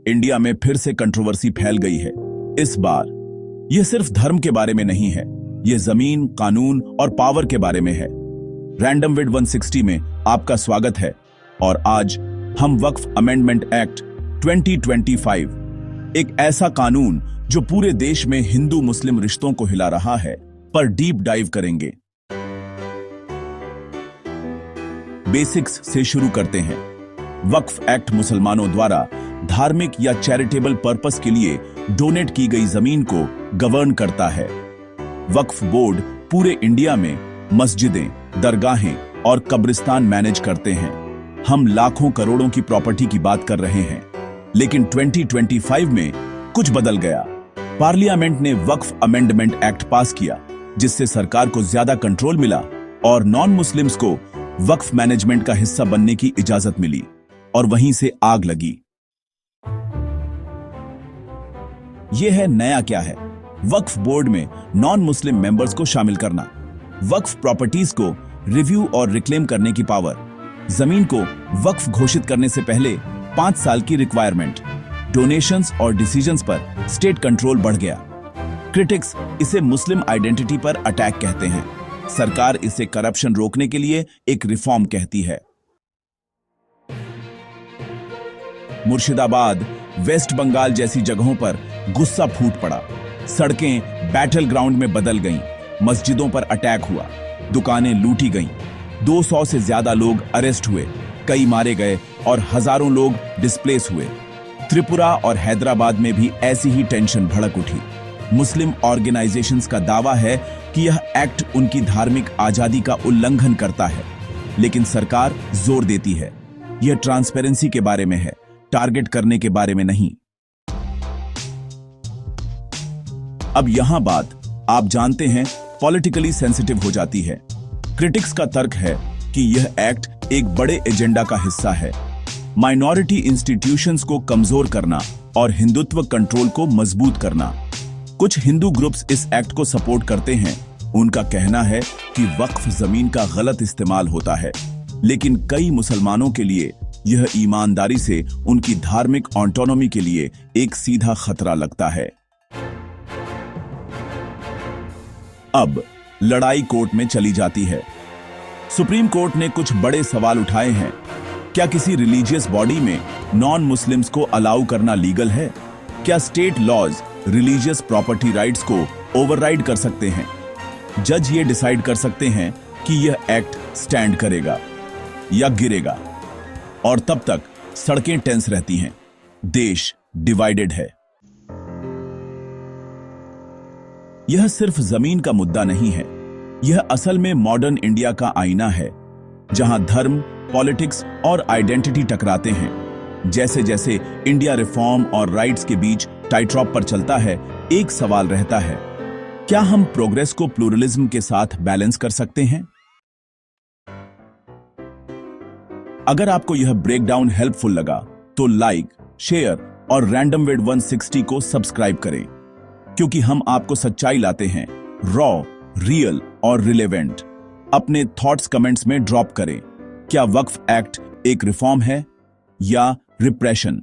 India में फिर से कंट्रोवर्सी फैल गई है। इस बार यह सिर्फ धर्म के बारे में नहीं है, यह जमीन, कानून और पावर के बारे में है। रैंडम विद 160 में आपका स्वागत है और आज हम वक्फ अमेंडमेंट एक्ट 2025, एक ऐसा कानून जो पूरे देश में हिंदू मुस्लिम रिश्तों को हिला रहा है, पर डीप डाइव करेंगे। बेसिक्स से शुरू करते हैं। वक्फ एक्ट मुसलमानों द्वारा धार्मिक या चैरिटेबल पर्पस के लिए डोनेट की गई जमीन को गवर्न करता है। वक्फ बोर्ड पूरे इंडिया में मस्जिदें, दरगाहें और कब्रिस्तान मैनेज करते हैं। हम लाखों करोड़ों की प्रॉपर्टी की बात कर रहे हैं, लेकिन 2025 में कुछ बदल गया। पार्लियामेंट ने वक्फ अमेंडमेंट एक्ट पास किया, जिससे सरकार को ज्यादा कंट्रोल मिला और नॉन मुस्लिम्स को वक्फ मैनेजमेंट का हिस्सा बनने की इजाजत मिली, और वहीं से आग लगी। यह है नया क्या है। वक्फ बोर्ड में नॉन मुस्लिम मेंबर्स को शामिल करना, वक्फ प्रॉपर्टीज को रिव्यू और रिक्लेम करने की पावर, जमीन को वक्फ घोषित करने से पहले 5 साल की रिक्वायरमेंट, डोनेशंस और डिसीजंस पर स्टेट कंट्रोल बढ़ गया। क्रिटिक्स इसे मुस्लिम आइडेंटिटी पर अटैक कहते हैं, सरकार इसे करप्शन रोकने के लिए एक रिफॉर्म कहती है। मुर्शिदाबाद, वेस्ट बंगाल जैसी जगहों पर गुस्सा फूट पड़ा। सड़कें बैटल ग्राउंड में बदल गईं, मस्जिदों पर अटैक हुआ, दुकानें लूटी गईं, 200 से ज्यादा लोग अरेस्ट हुए, कई मारे गए और हजारों लोग डिस्प्लेस हुए। त्रिपुरा और हैदराबाद में भी ऐसी ही टेंशन भड़क उठी। मुस्लिम ऑर्गेनाइजेशंस का दावा है कि यह एक्ट उनकी धार्मिक आजादी का उल्लंघन करता है, लेकिन सरकार जोर देती है यह ट्रांसपेरेंसी के बारे में है, टारगेट करने के बारे में नहीं। अब यहां बात, आप जानते हैं, पॉलिटिकली सेंसिटिव हो जाती है। क्रिटिक्स का तर्क है कि यह एक्ट एक बड़े एजेंडा का हिस्सा है, माइनॉरिटी इंस्टीट्यूशंस को कमजोर करना और हिंदुत्व कंट्रोल को मजबूत करना। कुछ हिंदू ग्रुप्स इस एक्ट को सपोर्ट करते हैं। उनका कहना है कि वक्फ जमीन का गलत इस्तेमाल होता है, लेकिन कई मुसलमानों के लिए यह ईमानदारी से उनकी धार्मिक ऑटोनॉमी के लिए एक सीधा खतरा लगता है। अब लड़ाई कोर्ट में चली जाती है। सुप्रीम कोर्ट ने कुछ बड़े सवाल उठाए हैं। क्या किसी रिलीजियस बॉडी में नॉन मुस्लिम्स को अलाउ करना लीगल है? क्या state laws religious property rights को ओवरराइड कर सकते हैं? जज ये डिसाइड कर सकते हैं कि यह एक्ट स्टैंड करेगा या गिरेगा, और तब तक सड़कें टेंस रहती हैं, देश डिवाइडेड है। यह सिर्फ जमीन का मुद्दा नहीं है, यह असल में मॉडर्न इंडिया का आईना है, जहां धर्म, पॉलिटिक्स और आइडेंटिटी टकराते हैं। जैसे जैसे इंडिया रिफॉर्म और राइट्स के बीच टाइट्रॉप पर चलता है, एक सवाल रहता है, क्या हम प्रोग्रेस को प्लूरलिज्म के साथ बैलेंस कर सकते हैं? अगर आपको यह ब्रेकडाउन हेल्पफुल लगा तो लाइक, शेयर और रैंडम विद 160 को सब्सक्राइब करें, क्योंकि हम आपको सच्चाई लाते हैं, रॉ, रियल और रिलेवेंट। अपने थॉट्स कमेंट्स में ड्रॉप करें। क्या वक्फ एक्ट एक रिफॉर्म है या रिप्रेशन?